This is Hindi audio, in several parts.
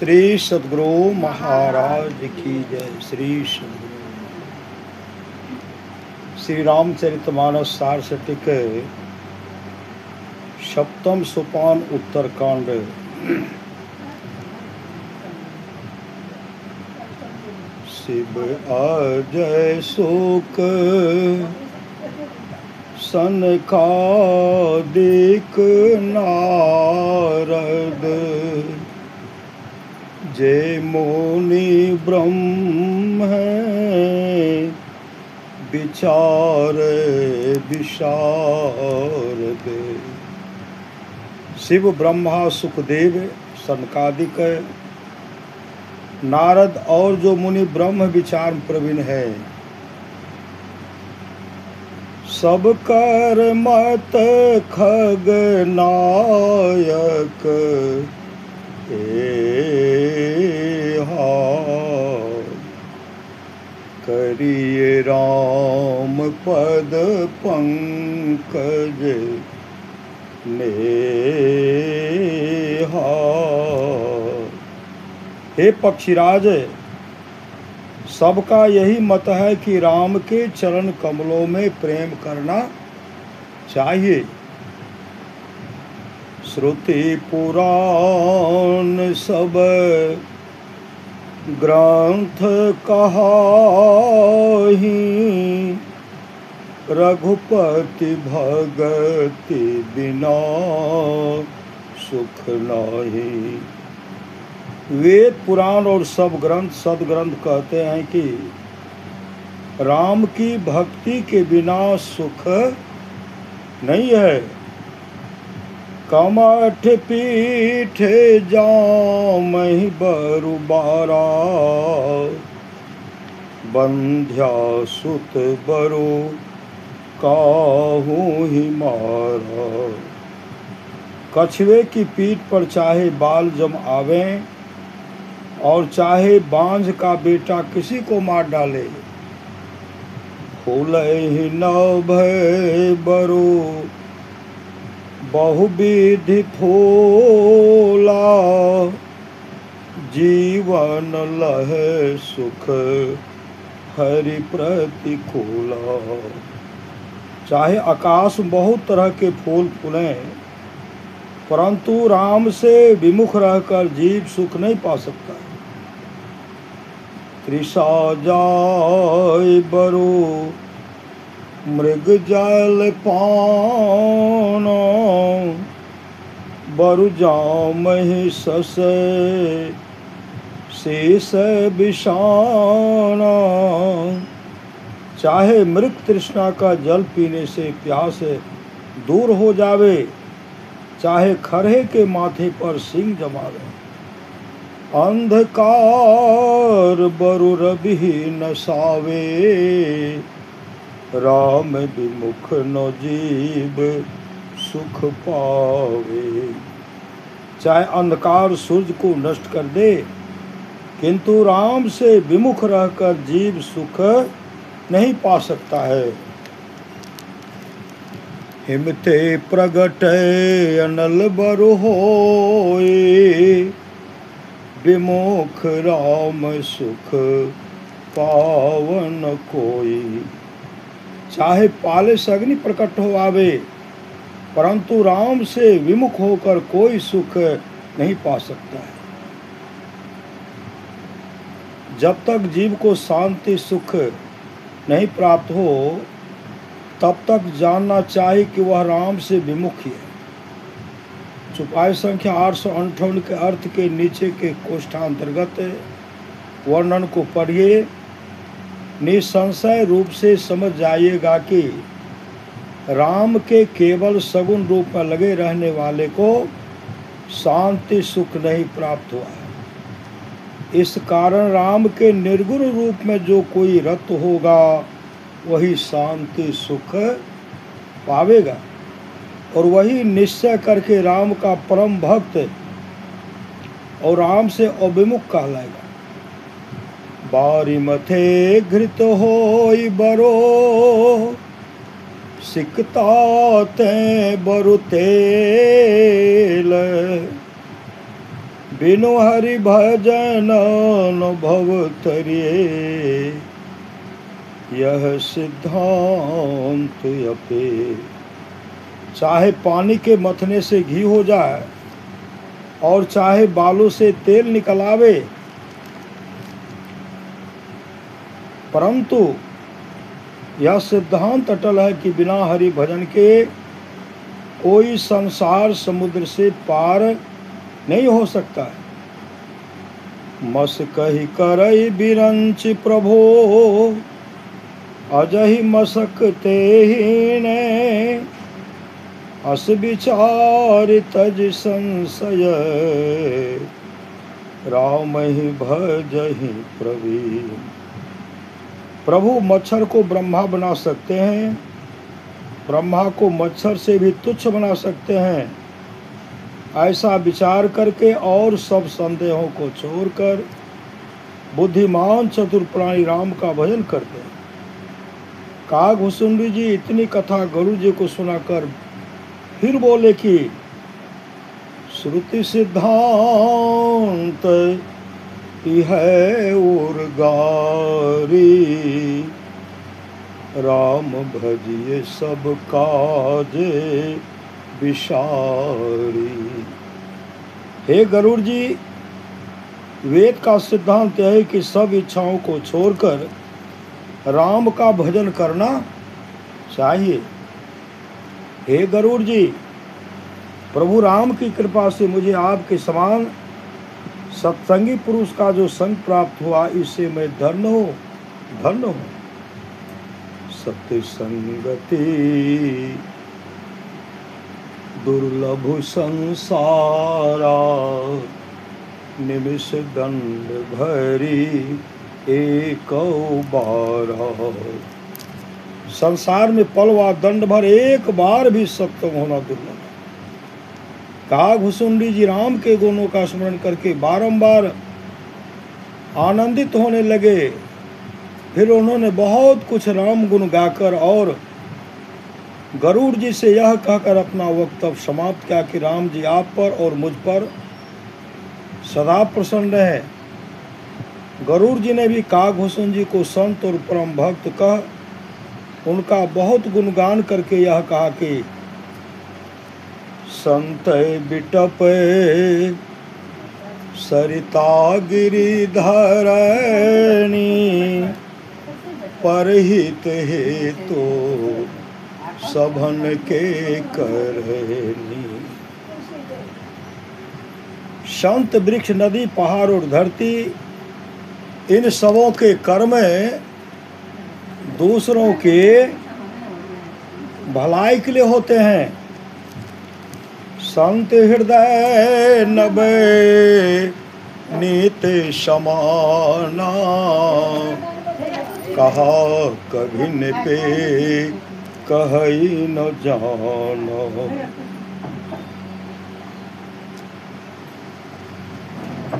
श्री सद्गुरु महाराज की जय। श्री सद्गुरु श्री रामचरितमानस सार शतक सप्तम सोपान उत्तरकांड। शिव अजय शोक सनकादिक नारद जय मुनि ब्रह्म विचार विशारद। शिव ब्रह्मा सुखदेव सनकादिक नारद और जो मुनि ब्रह्म विचार प्रवीण है, सब कर मत खग नायक करिए राम पद पंकज नेहा। हे पक्षीराज, सबका यही मत है कि राम के चरण कमलों में प्रेम करना चाहिए। श्रुति पुराण सब ग्रंथ कहाहि, रघुपति भगति बिना सुख नाही। वेद पुराण और सब ग्रंथ सदग्रंथ कहते हैं कि राम की भक्ति के बिना सुख नहीं है। कमठ पीठ जामहि बरुबारा, बंध्या सुत बरु काहू ही मारा। कछुए की पीठ पर चाहे बाल जम आवे और चाहे बांझ का बेटा किसी को मार डाले, फूलहि नभ बरु बहुविधि फूला, जीवन लहे सुख हरि प्रतिकूला। चाहे आकाश में बहुत तरह के फूल फूलें, परंतु राम से विमुख रहकर जीव सुख नहीं पा सकता। तृषा जाय बरु मृग जल पान, बरु जामहि सस शेष विषाना। चाहे मृग तृष्णा का जल पीने से प्यास दूर हो जावे, चाहे खरहे के माथे पर सिंह जमावे। अंधकार बरु रवि न सावे, राम विमुख न जीव सुख पावे। चाहे अंधकार सूर्य को नष्ट कर दे, किंतु राम से विमुख रहकर जीव सुख नहीं पा सकता है। हिमते प्रगट अनल बरु होए, विमुख राम सुख पावन कोई। चाहे पाले से अग्नि प्रकट हो आवे, परंतु राम से विमुख होकर कोई सुख नहीं पा सकता है। जब तक जीव को शांति सुख नहीं प्राप्त हो, तब तक जानना चाहिए कि वह राम से विमुख ही है। चौपाई संख्या 858 के अर्थ के नीचे के कोष्ठांतर्गत वर्णन को पढ़िए। निसंशय रूप से समझ जाइएगा कि राम के केवल सगुण रूप में लगे रहने वाले को शांति सुख नहीं प्राप्त हुआ है। इस कारण राम के निर्गुण रूप में जो कोई रत होगा, वही शांति सुख पावेगा और वही निश्चय करके राम का परम भक्त और राम से अभिमुख कहलाएगा। बारी मथे घृत होई बरो, सिकता ते बरु तेल। बिनु हरि भजन अनुभव तरिए, यह सिद्धांत अपे। चाहे पानी के मथने से घी हो जाए और चाहे बालों से तेल निकल आवे, परंतु यह सिद्धांत अटल है कि बिना हरि भजन के कोई संसार समुद्र से पार नहीं हो सकता है। मस कही करई बिरंच प्रभो, अजहि मसकते हीने, अस विचार तज संशय, राम ही भजहि प्रवीण। प्रभु मच्छर को ब्रह्मा बना सकते हैं, ब्रह्मा को मच्छर से भी तुच्छ बना सकते हैं। ऐसा विचार करके और सब संदेहों को छोड़कर बुद्धिमान चतुर प्राणी राम का भजन करते हैं। कागभूषुंडी जी इतनी कथा गरुड़ जी को सुनाकर फिर बोले कि श्रुति सिद्धांत है उर्गारी, राम भजिए सब काजे विशारी। हे गरुड़ जी, वेद का सिद्धांत है कि सब इच्छाओं को छोड़कर राम का भजन करना चाहिए। हे गरुड़ जी, प्रभु राम की कृपा से मुझे आपके समान सत्संगी पुरुष का जो संग प्राप्त हुआ, इससे मैं धन्य हूँ, धन्य हूँ। सत्य संगति दुर्लभ संसारा, निमिष दंड भरी एक बारा। संसार में पल व दंड भर एक बार भी सत्संग होना दुर्लभ है। कागभूषुंडी जी राम के गुणों का स्मरण करके बारंबार आनंदित होने लगे। फिर उन्होंने बहुत कुछ राम गुण गाकर और गरुड़ जी से यह कहकर अपना वक्तव्य समाप्त किया कि राम जी आप पर और मुझ पर सदा प्रसन्न रहे। गरुड़ जी ने भी कागभूषुंड जी को संत और परम भक्त कह उनका बहुत गुणगान करके यह कहा कि संत बिटप सरिता गिरिधरणी, परहित हेतु सभन के करनी। संत वृक्ष नदी पहाड़ और धरती, इन सबों के कर्म दूसरों के भलाई के लिए होते हैं। संत हृदय नबे नीत समाना, कहा कभी न पे कहीं न जाना।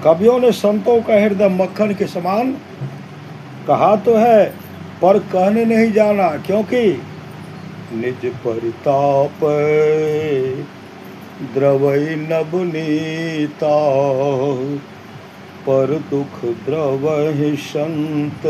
कवियों ने संतों का हृदय मक्खन के समान कहा तो है, पर कहने नहीं जाना, क्योंकि निज परिताप द्रवई नवनीता, पर दुख द्रवहि संत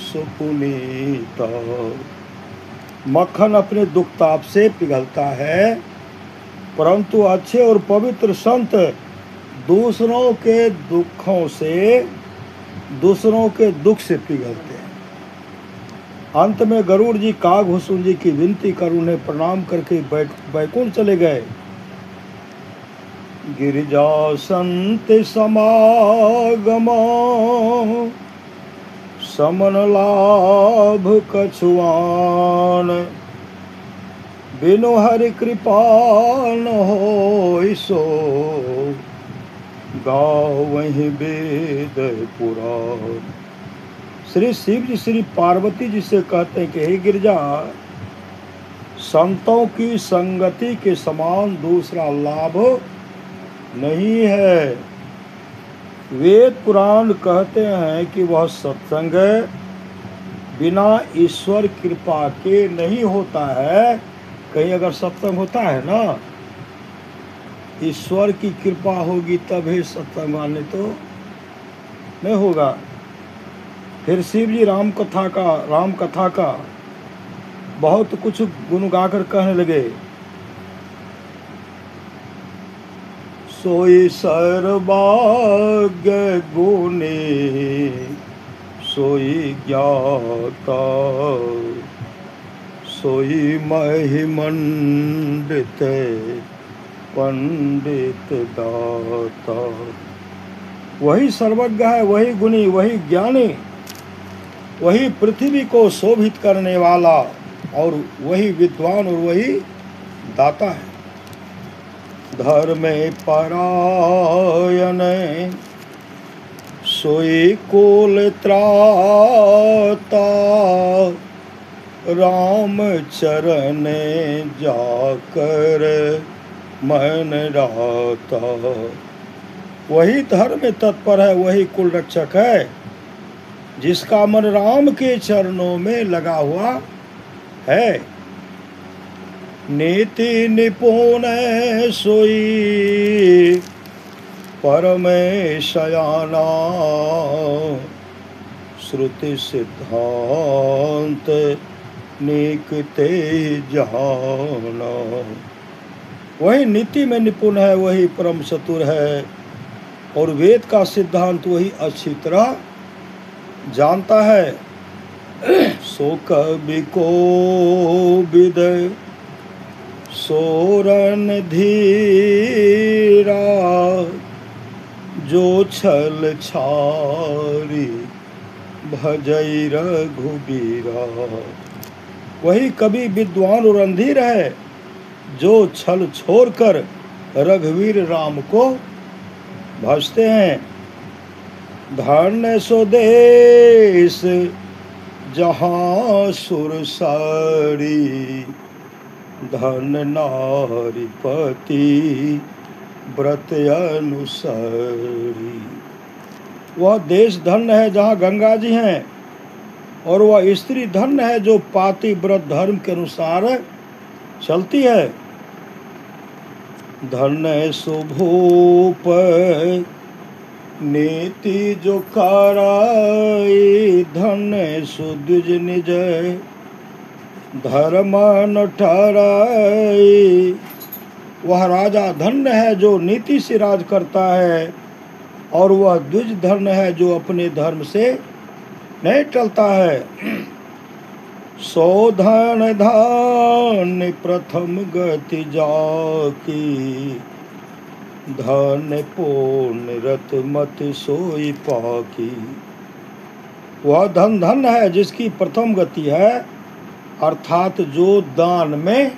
सुपुनीता। मक्खन अपने दुख ताप से पिघलता है, परंतु अच्छे और पवित्र संत दूसरों के दुखों से, दूसरों के दुख से पिघलते हैं। अंत में गरुड़ जी कागभूषुंड जी की विनती कर उन्हें प्रणाम करके बैकुंठ चले गए। गिरिजा संत समागम, समन लाभ कछुआन, बिनु हरि कृपा न होय सो, गावहि वेद पुराण। श्री शिव जी श्री पार्वती जी से कहते हैं कि हे गिरिजा, संतों की संगति के समान दूसरा लाभ नहीं है। वेद पुराण कहते हैं कि वह सत्संग बिना ईश्वर कृपा के नहीं होता है। कहीं अगर सत्संग होता है ना, ईश्वर की कृपा होगी तभी सत्संग, माने तो नहीं होगा। फिर शिव जी राम कथा का बहुत कुछ गुण गाकर कहने लगे। सोई सर्वज्ञ गुणी सोई ज्ञाता सोई महिमंडित पंडित दाता। वही सर्वज्ञ है, वही गुणी, वही ज्ञानी, वही पृथ्वी को शोभित करने वाला, और वही विद्वान, और वही दाता है। धर्मे परायण सोई कुल त्राता राम चरण जाकर मन राता। वही धर्म में तत्पर है, वही कुल रक्षक है, जिसका मन राम के चरणों में लगा हुआ है। नीति निपुण सोई परमेशयाना श्रुति सिद्धांत निकते जाना। वही नीति में निपुण है, वही परम चतुर है, और वेद का सिद्धांत वही अच्छी तरह जानता है। सो कवि को विद सोरन धीरा जो छल छारी भजई रघुबीरा। वही कवि विद्वान और अंधीर है, जो छल छोड़कर रघुवीर राम को भजते हैं। धन्य सो देश जहाँ सुरसारी धन नारी पति व्रत अनुसारी। वह देश धन्य है जहाँ गंगा जी हैं, और वह स्त्री धन्य है जो पाति व्रत धर्म के अनुसार चलती है। धन्य सुभूप नीति जो कराई धन्य सुद्विज निज धर्म न ठहराई। वह राजा धन्य है जो नीति से राज करता है, और वह द्विज धन्य है जो अपने धर्म से नहीं टलता है। सो धन धान प्रथम गति जाकी धन पूर्ण रत मत सोई पाकी। वह धन धन है जिसकी प्रथम गति है, अर्थात जो दान में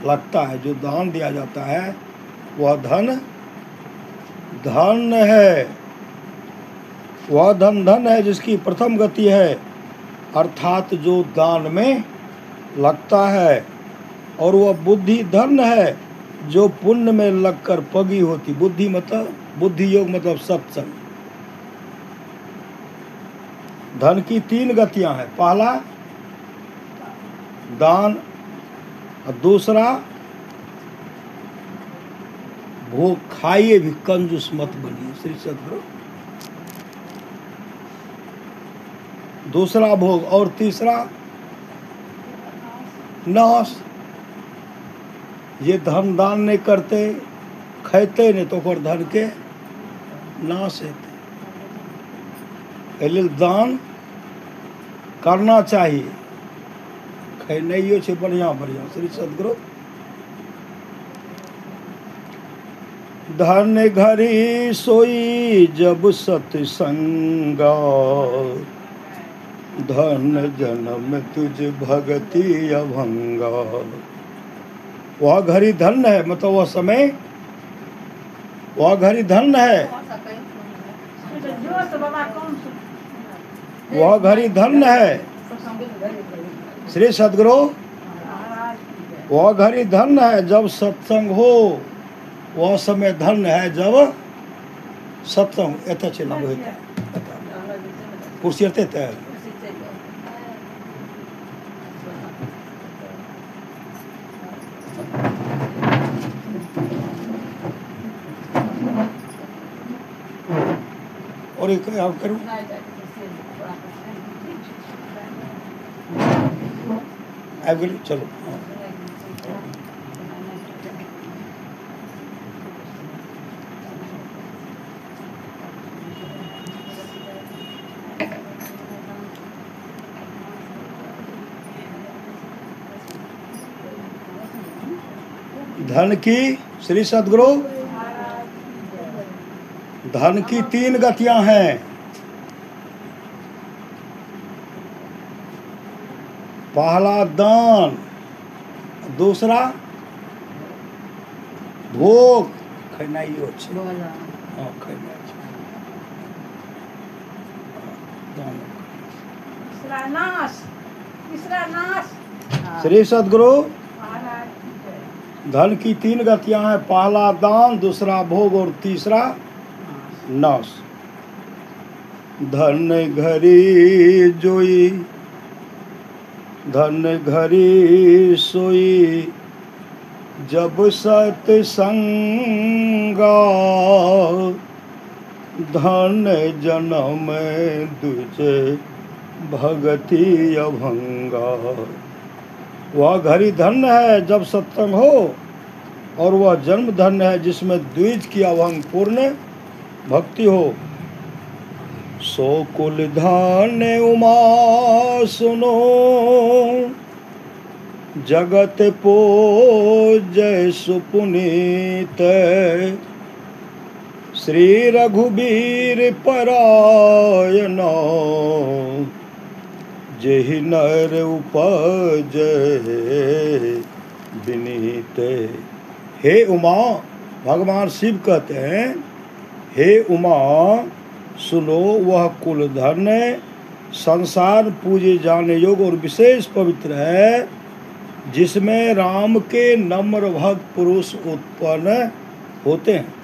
लगता है, जो दान दिया जाता है वह धन धन है। वह धन धन है जिसकी प्रथम गति है, अर्थात जो दान में लगता है। और वह बुद्धि धन है जो पुण्य में लगकर पगी होती। बुद्धि मतलब बुद्धि योग मतलब सत्संग। धन की तीन गतियां हैं, पहला दान, और दूसरा भोग, खाइए भी कंजूस मत बनिए, श्री सद्गुरु। दूसरा भोग, और तीसरा नाश। ये धन दान नहीं करते, खाते नहीं तो ओकर धन के नाश हेतै। एहि दान करना चाहिए, खैनाइयो छै बढ़िया बढ़िया, श्री सद्गुरु। धन घरी सोई जब सत्संगा धन जन्म तुझ भगति अभंगा। वह घड़ी धन्य है, मतलब वह समय, वह घड़ी धन्य है, वह घड़ी धन्य है, श्री सद्गुरु। वह घड़ी धन्य है जब सत्संग हो, वह समय धन्य है जब सत्संग। एत चला कुर्सी है। और एक आप करूँ चलो। धन की श्री सद्गुरु धन की 3 गतियां हैं। पहला दान, दूसरा भोग खनाइयो छे। हाँ खनाइ छे। तीसरा नाश। श्री सद्गुरु धन की 3 गतियां हैं। पहला दान, दूसरा भोग और तीसरा नाश। धन घरी जोई धन घरी सोई जब सत्संगा धन जन्म दुजे भगति अभंगा। वह घड़ी धन्य है जब सत्संग हो, और वह जन्म धन्य है जिसमें द्विज की अभंग पूर्ण भक्ति हो। सो कुल धान्य उमा सुनो जगत पूज्य सुपुनीत श्री रघुबीर परायण जेहि नर उपज विनीत। हे उमा, भगवान शिव कहते हैं, हे उमा सुनो, वह कुल धन्य संसार पूजे जाने योग्य और विशेष पवित्र है, जिसमें राम के नम्र भक्त पुरुष उत्पन्न होते हैं।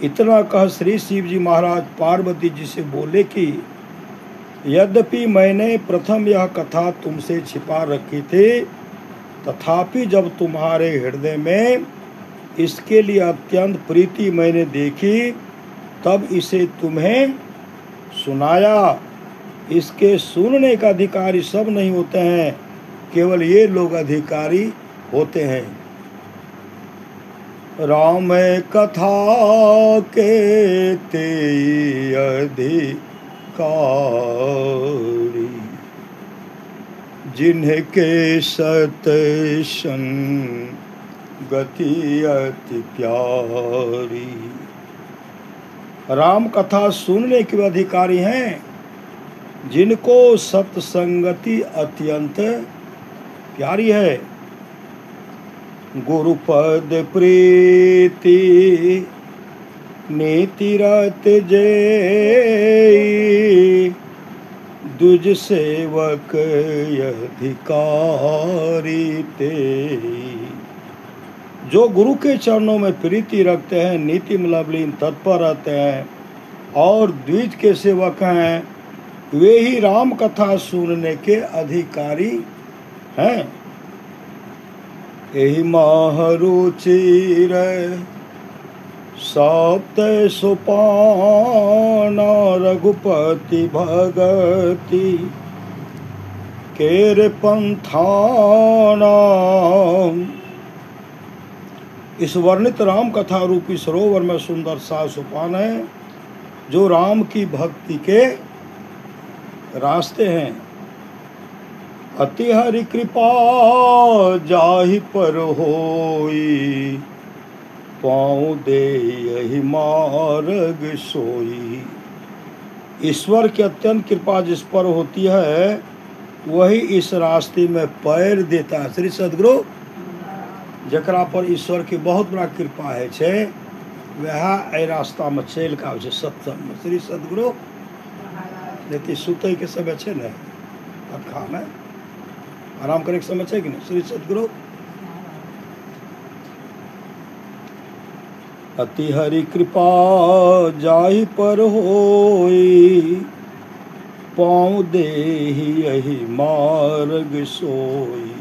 इतना कह श्री शिव जी महाराज पार्वती जी से बोले कि यद्यपि मैंने प्रथम यह कथा तुमसे छिपा रखी थी, तथापि जब तुम्हारे हृदय में इसके लिए अत्यंत प्रीति मैंने देखी, तब इसे तुम्हें सुनाया। इसके सुनने का अधिकारी सब नहीं होते हैं, केवल ये लोग अधिकारी होते हैं। राम कथा के ते अधिकारी जिनके सत्संगति अति प्यारी। राम कथा सुनने के अधिकारी हैं जिनको सत्संगति अत्यंत प्यारी है। गुरुपद प्रीति नीति रत जे दुज सेवक अधिकारी ते। जो गुरु के चरणों में प्रीति रखते हैं, नीति मलबलीन तत्पर रहते हैं और द्विज के सेवक हैं, वे ही राम कथा सुनने के अधिकारी हैं। एहि महरुचिर सप्त सोपान रघुपति भगति केर पंथाना। इस वर्णित राम कथा रूपी सरोवर में सुंदर 7 सोपान है, जो राम की भक्ति के रास्ते हैं। अति हरि कृपा जाहि पर होई, पाँव दे यही मार्ग सोई। ईश्वर की अत्यंत कृपा जिस पर होती है, वही इस रास्ते में पैर देता है। श्री सद्गुरु जकरा पर ईश्वर की बहुत बड़ा कृपा है छे, वह ए रास्ता में चल के आवे छे सत्संग में। श्री सद्गुरु लेकिन सुतै के समय छे ने, अखा में आराम करे के समय छे कि नहीं। श्री सद्गुरु अति हरि कृपा जाहि पर होई, पाँव देहि यही मार्ग सोई।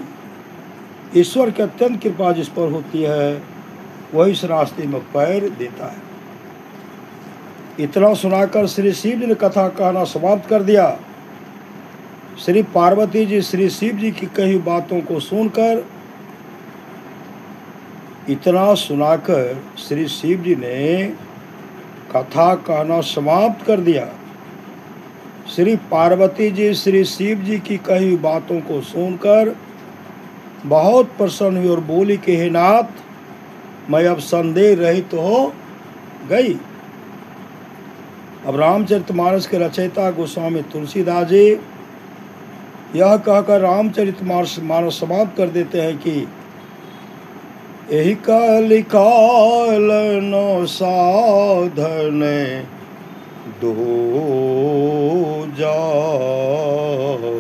ईश्वर की अत्यंत कृपा जिस पर होती है, वही इस रास्ते में पैर देता है। इतना सुनाकर श्री शिव जी ने कथा कहना समाप्त कर दिया। श्री पार्वती जी श्री शिव जी की कही बातों को सुनकर, इतना सुनाकर श्री शिव जी ने कथा कहना समाप्त कर दिया। श्री पार्वती जी श्री शिव जी की कही बातों को सुनकर बहुत प्रसन्न हुई और बोली कि हे नाथ, मैं अब संदेह रहित हो गई। अब रामचरितमानस के रचयिता गोस्वामी तुलसीदास जी यह कहकर रामचरितमानस समाप्त कर देते हैं कि एहि काल नो साधन दो जाओ,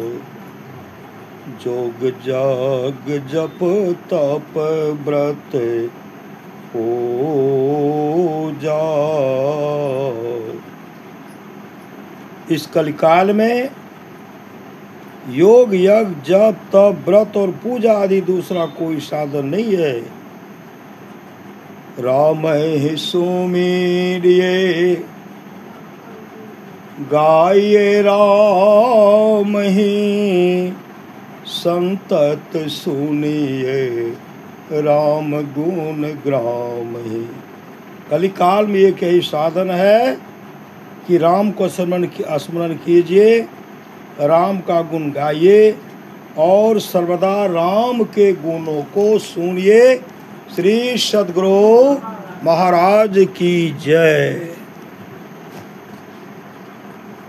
जोग जाग जप तप व्रत हो जाओ। इस कलिकाल में योग यज्ञ जप तप व्रत और पूजा आदि दूसरा कोई साधन नहीं है। राम ही सुमिरिए गाइए, राम ही संतत सुनिए, राम गुण ग्राम ही। कलिकाल में एक यही साधन है कि राम को स्मरण कीजिए, राम का गुण गाइए और सर्वदा राम के गुणों को सुनिए। श्री सद्गुरु महाराज की जय।